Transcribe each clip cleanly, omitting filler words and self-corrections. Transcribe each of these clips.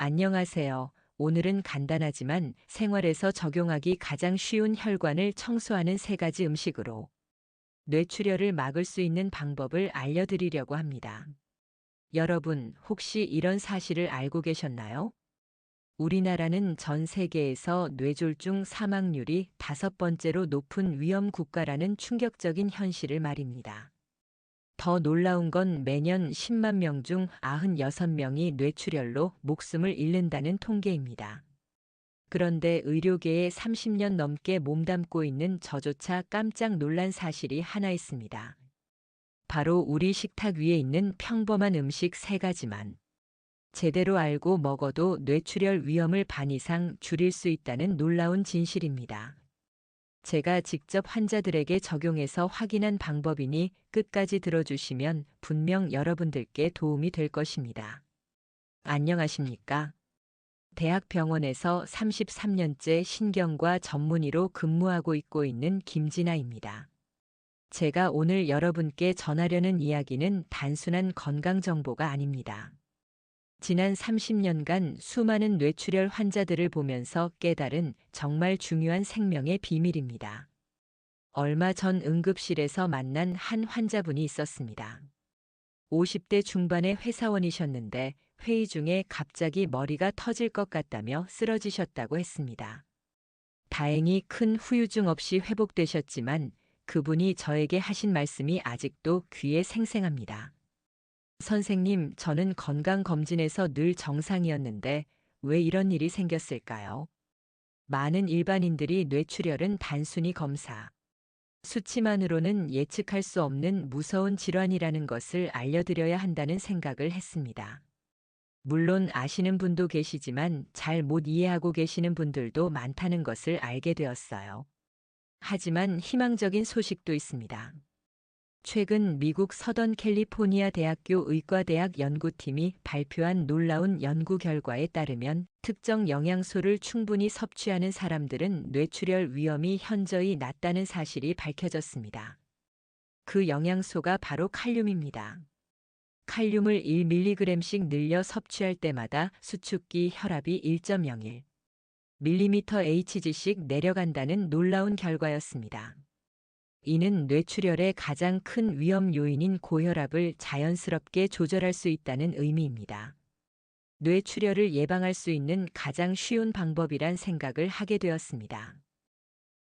안녕하세요. 오늘은 간단하지만 생활에서 적용하기 가장 쉬운 혈관을 청소하는 세 가지 음식으로 뇌출혈을 막을 수 있는 방법을 알려드리려고 합니다. 여러분, 혹시 이런 사실을 알고 계셨나요? 우리나라는 전 세계에서 뇌졸중 사망률이 5번째로 높은 위험 국가라는 충격적인 현실을 말입니다. 더 놀라운 건 매년 10만 명 중 96명이 뇌출혈로 목숨을 잃는다는 통계입니다. 그런데 의료계에 30년 넘게 몸담고 있는 저조차 깜짝 놀란 사실이 하나 있습니다. 바로 우리 식탁 위에 있는 평범한 음식 세 가지만 제대로 알고 먹어도 뇌출혈 위험을 반 이상 줄일 수 있다는 놀라운 진실입니다. 제가 직접 환자들에게 적용해서 확인한 방법이니 끝까지 들어주시면 분명 여러분들께 도움이 될 것입니다. 안녕하십니까? 대학병원에서 33년째 신경과 전문의로 근무하고 있는 김진아입니다. 제가 오늘 여러분께 전하려는 이야기는 단순한 건강 정보가 아닙니다. 지난 30년간 수많은 뇌출혈 환자들을 보면서 깨달은 정말 중요한 생명의 비밀입니다. 얼마 전 응급실에서 만난 한 환자분이 있었습니다. 50대 중반의 회사원이셨는데 회의 중에 갑자기 머리가 터질 것 같다며 쓰러지셨다고 했습니다. 다행히 큰 후유증 없이 회복되셨지만 그분이 저에게 하신 말씀이 아직도 귀에 생생합니다. 선생님, 저는 건강검진에서 늘 정상이었는데 왜 이런 일이 생겼을까요? 많은 일반인들이 뇌출혈은 단순히 검사, 수치만으로는 예측할 수 없는 무서운 질환이라는 것을 알려드려야 한다는 생각을 했습니다. 물론 아시는 분도 계시지만 잘 못 이해하고 계시는 분들도 많다는 것을 알게 되었어요. 하지만 희망적인 소식도 있습니다. 최근 미국 서던 캘리포니아 대학교 의과대학 연구팀이 발표한 놀라운 연구 결과에 따르면 특정 영양소를 충분히 섭취하는 사람들은 뇌출혈 위험이 현저히 낮다는 사실이 밝혀졌습니다. 그 영양소가 바로 칼륨입니다. 칼륨을 1mg씩 늘려 섭취할 때마다 수축기 혈압이 1.01 mmHg씩 내려간다는 놀라운 결과였습니다. 이는 뇌출혈의 가장 큰 위험 요인인 고혈압을 자연스럽게 조절할 수 있다는 의미입니다. 뇌출혈을 예방할 수 있는 가장 쉬운 방법이란 생각을 하게 되었습니다.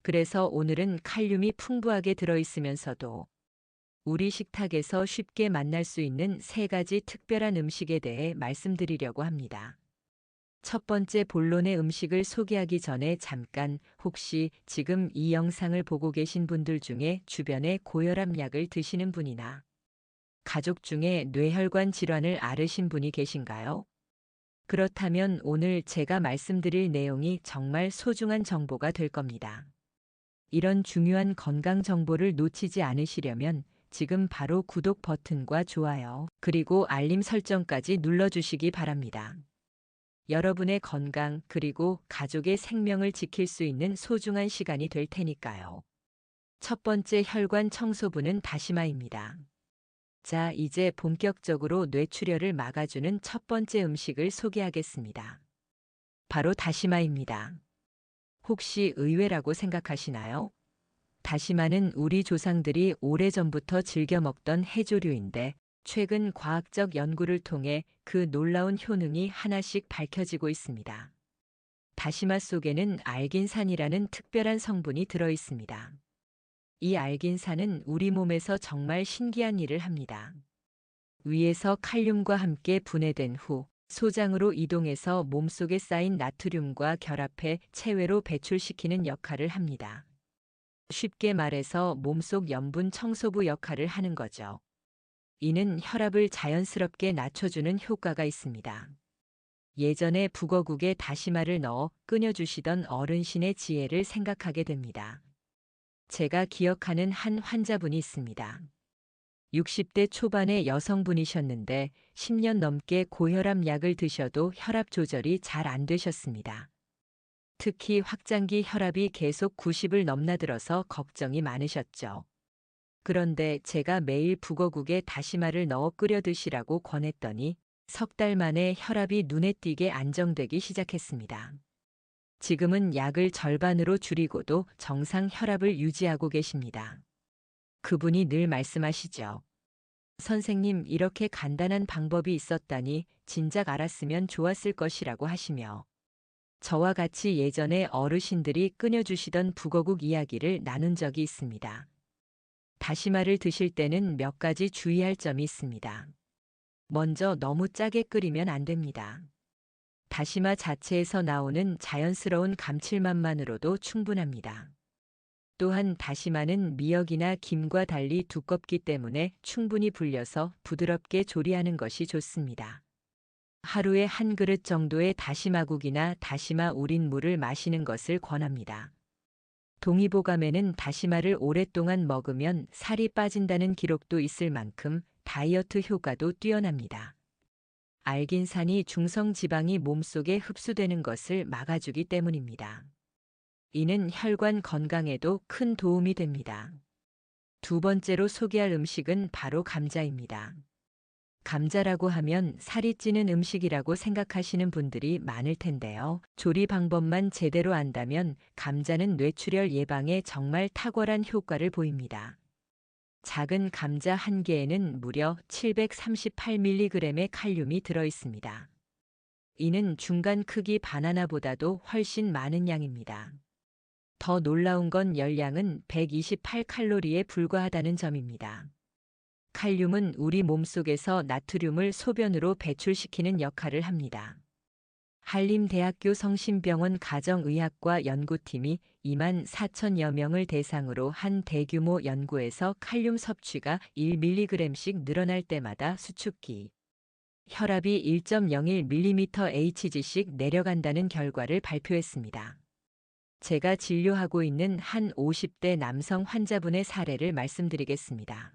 그래서 오늘은 칼륨이 풍부하게 들어있으면서도 우리 식탁에서 쉽게 만날 수 있는 세 가지 특별한 음식에 대해 말씀드리려고 합니다. 첫 번째 본론의 음식을 소개하기 전에 잠깐, 혹시 지금 이 영상을 보고 계신 분들 중에 주변에 고혈압 약을 드시는 분이나 가족 중에 뇌혈관 질환을 앓으신 분이 계신가요? 그렇다면 오늘 제가 말씀드릴 내용이 정말 소중한 정보가 될 겁니다. 이런 중요한 건강 정보를 놓치지 않으시려면 지금 바로 구독 버튼과 좋아요, 그리고 알림 설정까지 눌러주시기 바랍니다. 여러분의 건강 그리고 가족의 생명을 지킬 수 있는 소중한 시간이 될 테니까요. 첫 번째 혈관 청소부는 다시마입니다. 자, 이제 본격적으로 뇌출혈을 막아주는 첫 번째 음식을 소개하겠습니다. 바로 다시마입니다. 혹시 의외라고 생각하시나요? 다시마는 우리 조상들이 오래전부터 즐겨 먹던 해조류인데 최근 과학적 연구를 통해 그 놀라운 효능이 하나씩 밝혀지고 있습니다. 다시마 속에는 알긴산이라는 특별한 성분이 들어 있습니다. 이 알긴산은 우리 몸에서 정말 신기한 일을 합니다. 위에서 칼륨과 함께 분해된 후 소장으로 이동해서 몸속에 쌓인 나트륨과 결합해 체외로 배출시키는 역할을 합니다. 쉽게 말해서 몸속 염분 청소부 역할을 하는 거죠. 이는 혈압을 자연스럽게 낮춰주는 효과가 있습니다. 예전에 북어국에 다시마를 넣어 끓여주시던 어른신의 지혜를 생각하게 됩니다. 제가 기억하는 한 환자분이 있습니다. 60대 초반의 여성분이셨는데 10년 넘게 고혈압 약을 드셔도 혈압 조절이 잘 안 되셨습니다. 특히 확장기 혈압이 계속 90을 넘나들어서 걱정이 많으셨죠. 그런데 제가 매일 북어국에 다시마를 넣어 끓여 드시라고 권했더니 석 달 만에 혈압이 눈에 띄게 안정되기 시작했습니다. 지금은 약을 절반으로 줄이고도 정상 혈압을 유지하고 계십니다. 그분이 늘 말씀하시죠. 선생님, 이렇게 간단한 방법이 있었다니 진작 알았으면 좋았을 것이라고 하시며, 저와 같이 예전에 어르신들이 끓여주시던 북어국 이야기를 나눈 적이 있습니다. 다시마를 드실 때는 몇 가지 주의할 점이 있습니다. 먼저 너무 짜게 끓이면 안 됩니다. 다시마 자체에서 나오는 자연스러운 감칠맛만으로도 충분합니다. 또한 다시마는 미역이나 김과 달리 두껍기 때문에 충분히 불려서 부드럽게 조리하는 것이 좋습니다. 하루에 한 그릇 정도의 다시마국이나 다시마 우린 물을 마시는 것을 권합니다. 동의보감에는 다시마를 오랫동안 먹으면 살이 빠진다는 기록도 있을 만큼 다이어트 효과도 뛰어납니다. 알긴산이 중성 지방이 몸속에 흡수되는 것을 막아주기 때문입니다. 이는 혈관 건강에도 큰 도움이 됩니다. 두 번째로 소개할 음식은 바로 감자입니다. 감자라고 하면 살이 찌는 음식이라고 생각하시는 분들이 많을 텐데요. 조리 방법만 제대로 안다면 감자는 뇌출혈 예방에 정말 탁월한 효과를 보입니다. 작은 감자 한 개에는 무려 738mg의 칼륨이 들어 있습니다. 이는 중간 크기 바나나보다도 훨씬 많은 양입니다. 더 놀라운 건 열량은 128칼로리에 불과하다는 점입니다. 칼륨은 우리 몸속에서 나트륨을 소변으로 배출시키는 역할을 합니다. 한림대학교 성심병원 가정의학과 연구팀이 2만 4천여 명을 대상으로 한 대규모 연구에서 칼륨 섭취가 1mg씩 늘어날 때마다 수축기, 혈압이 1.01mmHg씩 내려간다는 결과를 발표했습니다. 제가 진료하고 있는 한 50대 남성 환자분의 사례를 말씀드리겠습니다.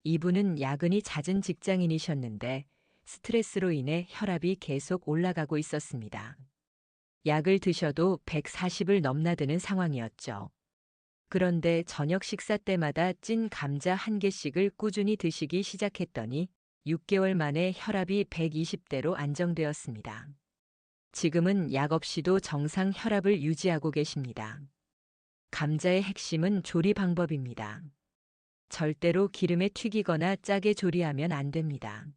이분은 야근이 잦은 직장인이셨는데 스트레스로 인해 혈압이 계속 올라가고 있었습니다. 약을 드셔도 140을 넘나드는 상황이었죠. 그런데 저녁 식사 때마다 찐 감자 한 개씩을 꾸준히 드시기 시작했더니 6개월 만에 혈압이 120대로 안정되었습니다. 지금은 약 없이도 정상 혈압을 유지하고 계십니다. 감자의 핵심은 조리 방법입니다. 절대로 기름에 튀기거나 짜게 조리하면 안 됩니다.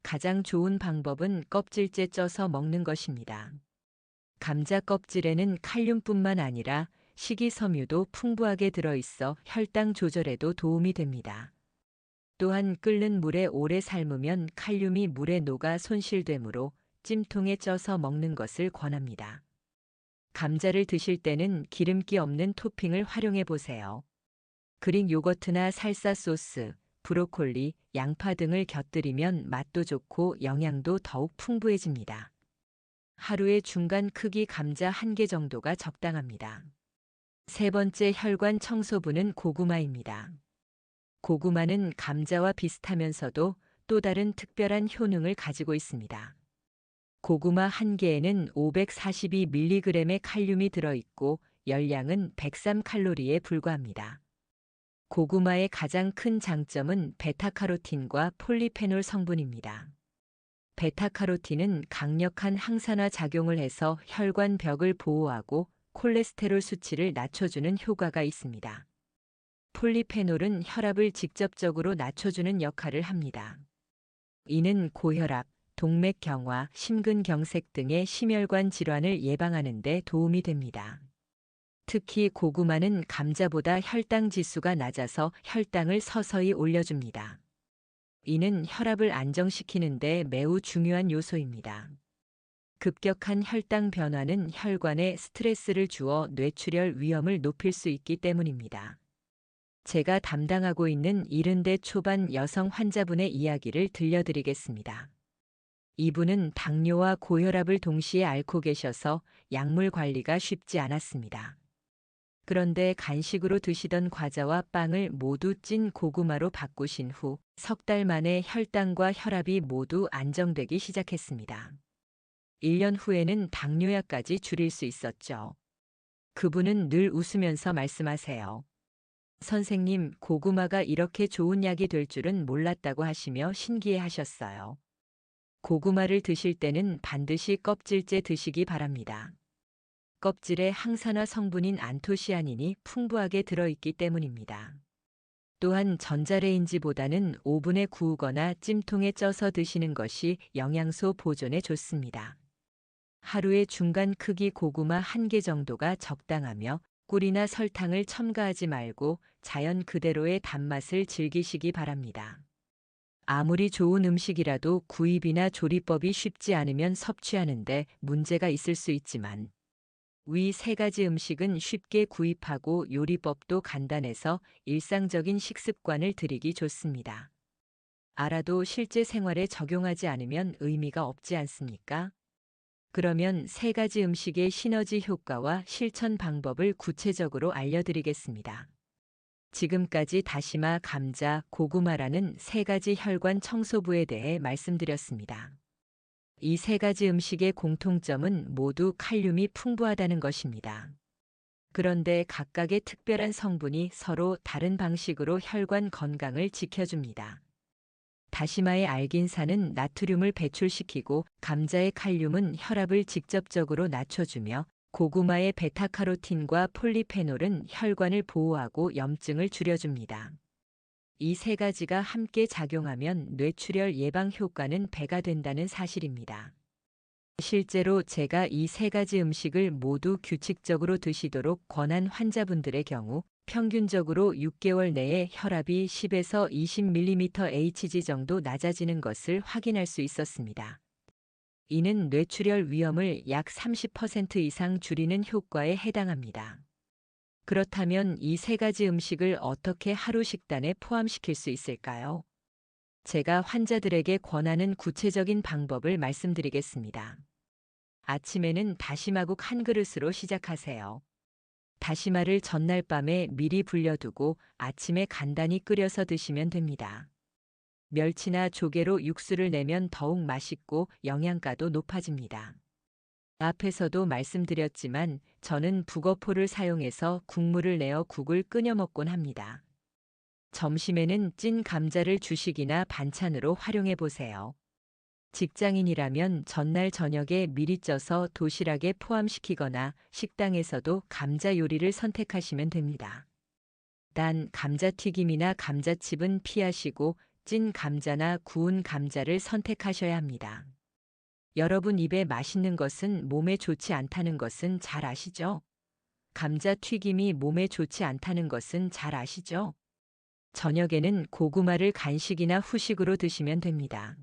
가장 좋은 방법은 껍질째 쪄서 먹는 것입니다. 감자 껍질에는 칼륨뿐만 아니라 식이섬유도 풍부하게 들어있어 혈당 조절에도 도움이 됩니다. 또한 끓는 물에 오래 삶으면 칼륨이 물에 녹아 손실되므로 찜통에 쪄서 먹는 것을 권합니다. 감자를 드실 때는 기름기 없는 토핑을 활용해 보세요. 그릭 요거트나 살사 소스, 브로콜리, 양파 등을 곁들이면 맛도 좋고 영양도 더욱 풍부해집니다. 하루에 중간 크기 감자 한 개 정도가 적당합니다. 세 번째 혈관 청소부는 고구마입니다. 고구마는 감자와 비슷하면서도 또 다른 특별한 효능을 가지고 있습니다. 고구마 한 개에는 542mg의 칼륨이 들어있고 열량은 103칼로리에 불과합니다. 고구마의 가장 큰 장점은 베타카로틴과 폴리페놀 성분입니다. 베타카로틴은 강력한 항산화 작용을 해서 혈관 벽을 보호하고 콜레스테롤 수치를 낮춰주는 효과가 있습니다. 폴리페놀은 혈압을 직접적으로 낮춰주는 역할을 합니다. 이는 고혈압, 동맥경화, 심근경색 등의 심혈관 질환을 예방하는 데 도움이 됩니다. 특히 고구마는 감자보다 혈당 지수가 낮아서 혈당을 서서히 올려줍니다. 이는 혈압을 안정시키는 데 매우 중요한 요소입니다. 급격한 혈당 변화는 혈관에 스트레스를 주어 뇌출혈 위험을 높일 수 있기 때문입니다. 제가 담당하고 있는 70대 초반 여성 환자분의 이야기를 들려드리겠습니다. 이분은 당뇨와 고혈압을 동시에 앓고 계셔서 약물 관리가 쉽지 않았습니다. 그런데 간식으로 드시던 과자와 빵을 모두 찐 고구마로 바꾸신 후 석 달 만에 혈당과 혈압이 모두 안정되기 시작했습니다. 1년 후에는 당뇨약까지 줄일 수 있었죠. 그분은 늘 웃으면서 말씀하세요. 선생님, 고구마가 이렇게 좋은 약이 될 줄은 몰랐다고 하시며 신기해 하셨어요. 고구마를 드실 때는 반드시 껍질째 드시기 바랍니다. 껍질에 항산화 성분인 안토시아닌이 풍부하게 들어있기 때문입니다. 또한 전자레인지보다는 오븐에 구우거나 찜통에 쪄서 드시는 것이 영양소 보존에 좋습니다. 하루에 중간 크기 고구마 1개 정도가 적당하며 꿀이나 설탕을 첨가하지 말고 자연 그대로의 단맛을 즐기시기 바랍니다. 아무리 좋은 음식이라도 구입이나 조리법이 쉽지 않으면 섭취하는데 문제가 있을 수 있지만 위 세 가지 음식은 쉽게 구입하고 요리법도 간단해서 일상적인 식습관을 들이기 좋습니다. 알아도 실제 생활에 적용하지 않으면 의미가 없지 않습니까? 그러면 세 가지 음식의 시너지 효과와 실천 방법을 구체적으로 알려드리겠습니다. 지금까지 다시마, 감자, 고구마라는 세 가지 혈관 청소부에 대해 말씀드렸습니다. 이 세 가지 음식의 공통점은 모두 칼륨이 풍부하다는 것입니다. 그런데 각각의 특별한 성분이 서로 다른 방식으로 혈관 건강을 지켜줍니다. 다시마의 알긴산은 나트륨을 배출시키고 감자의 칼륨은 혈압을 직접적으로 낮춰주며 고구마의 베타카로틴과 폴리페놀은 혈관을 보호하고 염증을 줄여줍니다. 이 세 가지가 함께 작용하면 뇌출혈 예방 효과는 배가 된다는 사실입니다. 실제로 제가 이 세 가지 음식을 모두 규칙적으로 드시도록 권한 환자분들의 경우 평균적으로 6개월 내에 혈압이 10에서 20mmHg 정도 낮아지는 것을 확인할 수 있었습니다. 이는 뇌출혈 위험을 약 30% 이상 줄이는 효과에 해당합니다. 그렇다면 이 세 가지 음식을 어떻게 하루 식단에 포함시킬 수 있을까요? 제가 환자들에게 권하는 구체적인 방법을 말씀드리겠습니다. 아침에는 다시마국 한 그릇으로 시작하세요. 다시마를 전날 밤에 미리 불려두고 아침에 간단히 끓여서 드시면 됩니다. 멸치나 조개로 육수를 내면 더욱 맛있고 영양가도 높아집니다. 앞에서도 말씀드렸지만 저는 북어포를 사용해서 국물을 내어 국을 끓여 먹곤 합니다. 점심에는 찐 감자를 주식이나 반찬으로 활용해 보세요. 직장인이라면 전날 저녁에 미리 쪄서 도시락에 포함시키거나 식당에서도 감자 요리를 선택하시면 됩니다. 단 감자튀김이나 감자칩은 피하시고 찐 감자나 구운 감자를 선택하셔야 합니다. 여러분 입에 맛있는 것은 몸에 좋지 않다는 것은 잘 아시죠? 감자튀김이 몸에 좋지 않다는 것은 잘 아시죠? 저녁에는 고구마를 간식이나 후식으로 드시면 됩니다.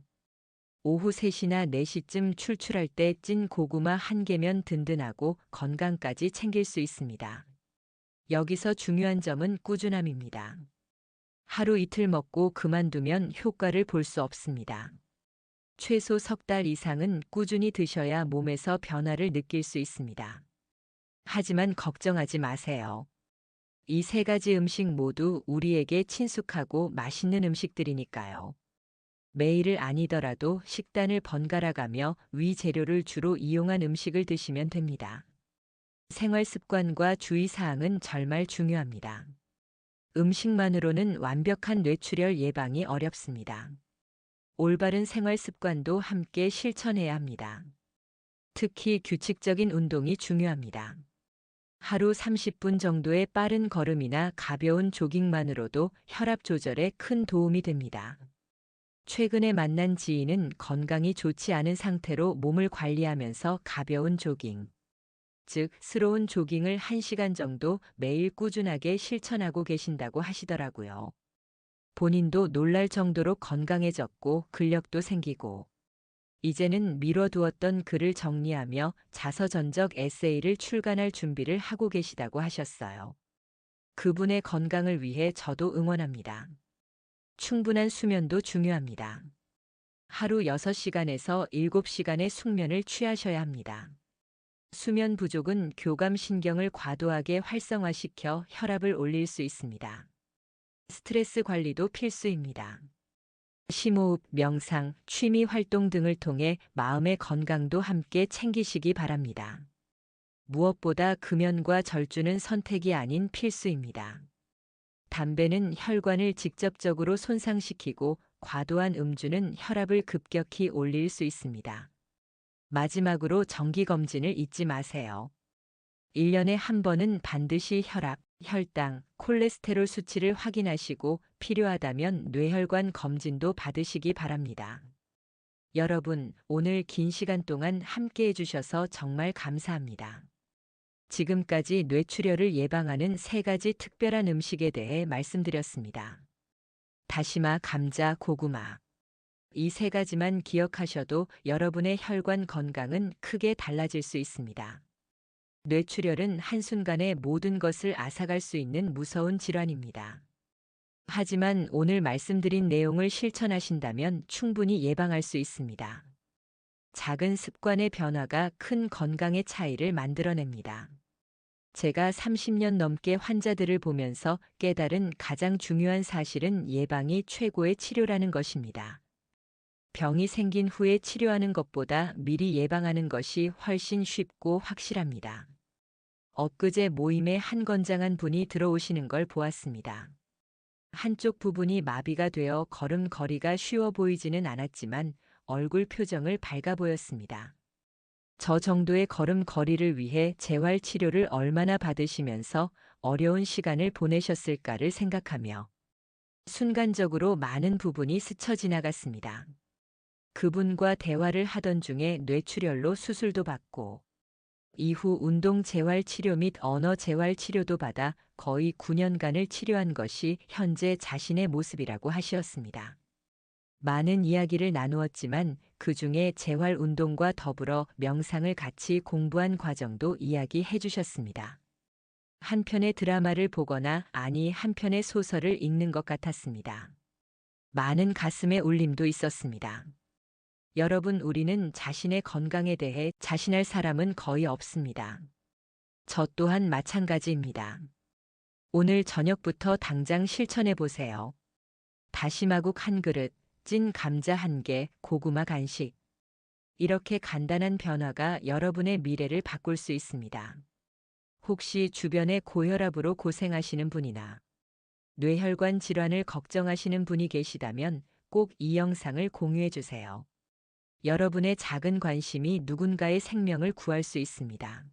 오후 3시나 4시쯤 출출할 때 찐 고구마 1개면 든든하고 건강까지 챙길 수 있습니다. 여기서 중요한 점은 꾸준함입니다. 하루 이틀 먹고 그만두면 효과를 볼 수 없습니다. 최소 석 달 이상은 꾸준히 드셔야 몸에서 변화를 느낄 수 있습니다. 하지만 걱정하지 마세요. 이 세 가지 음식 모두 우리에게 친숙하고 맛있는 음식들이니까요. 매일을 아니더라도 식단을 번갈아가며 위 재료를 주로 이용한 음식을 드시면 됩니다. 생활 습관과 주의사항은 정말 중요합니다. 음식만으로는 완벽한 뇌출혈 예방이 어렵습니다. 올바른 생활 습관도 함께 실천해야 합니다. 특히 규칙적인 운동이 중요합니다. 하루 30분 정도의 빠른 걸음이나 가벼운 조깅만으로도 혈압 조절에 큰 도움이 됩니다. 최근에 만난 지인은 건강이 좋지 않은 상태로 몸을 관리하면서 가벼운 조깅, 즉 스로운 조깅을 1시간 정도 매일 꾸준하게 실천하고 계신다고 하시더라고요. 본인도 놀랄 정도로 건강해졌고 근력도 생기고 이제는 미뤄두었던 글을 정리하며 자서전적 에세이를 출간할 준비를 하고 계시다고 하셨어요. 그분의 건강을 위해 저도 응원합니다. 충분한 수면도 중요합니다. 하루 6시간에서 7시간의 숙면을 취하셔야 합니다. 수면 부족은 교감신경을 과도하게 활성화시켜 혈압을 올릴 수 있습니다. 스트레스 관리도 필수입니다. 심호흡, 명상, 취미 활동 등을 통해 마음의 건강도 함께 챙기시기 바랍니다. 무엇보다 금연과 절주는 선택이 아닌 필수입니다. 담배는 혈관을 직접적으로 손상시키고 과도한 음주는 혈압을 급격히 올릴 수 있습니다. 마지막으로 정기검진을 잊지 마세요. 1년에 한 번은 반드시 혈압, 혈당, 콜레스테롤 수치를 확인하시고 필요하다면 뇌혈관 검진도 받으시기 바랍니다. 여러분, 오늘 긴 시간 동안 함께 해주셔서 정말 감사합니다. 지금까지 뇌출혈을 예방하는 3가지 특별한 음식에 대해 말씀드렸습니다. 다시마, 감자, 고구마. 이 3가지만 기억하셔도 여러분의 혈관 건강은 크게 달라질 수 있습니다. 뇌출혈은 한순간에 모든 것을 앗아갈 수 있는 무서운 질환입니다. 하지만 오늘 말씀드린 내용을 실천하신다면 충분히 예방할 수 있습니다. 작은 습관의 변화가 큰 건강의 차이를 만들어냅니다. 제가 30년 넘게 환자들을 보면서 깨달은 가장 중요한 사실은 예방이 최고의 치료라는 것입니다. 병이 생긴 후에 치료하는 것보다 미리 예방하는 것이 훨씬 쉽고 확실합니다. 엊그제 모임에 한 건장한 분이 들어오시는 걸 보았습니다. 한쪽 부분이 마비가 되어 걸음걸이가 쉬워 보이지는 않았지만 얼굴 표정을 밝아 보였습니다. 저 정도의 걸음걸이를 위해 재활 치료를 얼마나 받으시면서 어려운 시간을 보내셨을까를 생각하며 순간적으로 많은 부분이 스쳐 지나갔습니다. 그분과 대화를 하던 중에 뇌출혈로 수술도 받고 이후 운동 재활 치료 및 언어 재활 치료도 받아 거의 9년간을 치료한 것이 현재 자신의 모습이라고 하시었습니다. 많은 이야기를 나누었지만 그 중에 재활 운동과 더불어 명상을 같이 공부한 과정도 이야기해 주셨습니다. 한 편의 드라마를 보거나 아니 한 편의 소설을 읽는 것 같았습니다. 많은 가슴의 울림도 있었습니다. 여러분, 우리는 자신의 건강에 대해 자신할 사람은 거의 없습니다. 저 또한 마찬가지입니다. 오늘 저녁부터 당장 실천해 보세요. 다시마국 한 그릇, 찐 감자 1개, 고구마 간식. 이렇게 간단한 변화가 여러분의 미래를 바꿀 수 있습니다. 혹시 주변에 고혈압으로 고생하시는 분이나 뇌혈관 질환을 걱정하시는 분이 계시다면 꼭 이 영상을 공유해 주세요. 여러분의 작은 관심이 누군가의 생명을 구할 수 있습니다.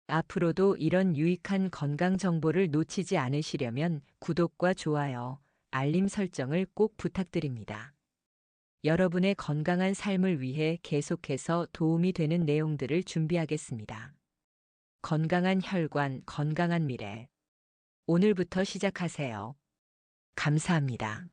앞으로도 이런 유익한 건강 정보를 놓치지 않으시려면 구독과 좋아요, 알림 설정을 꼭 부탁드립니다. 여러분의 건강한 삶을 위해 계속해서 도움이 되는 내용들을 준비하겠습니다. 건강한 혈관, 건강한 미래. 오늘부터 시작하세요. 감사합니다.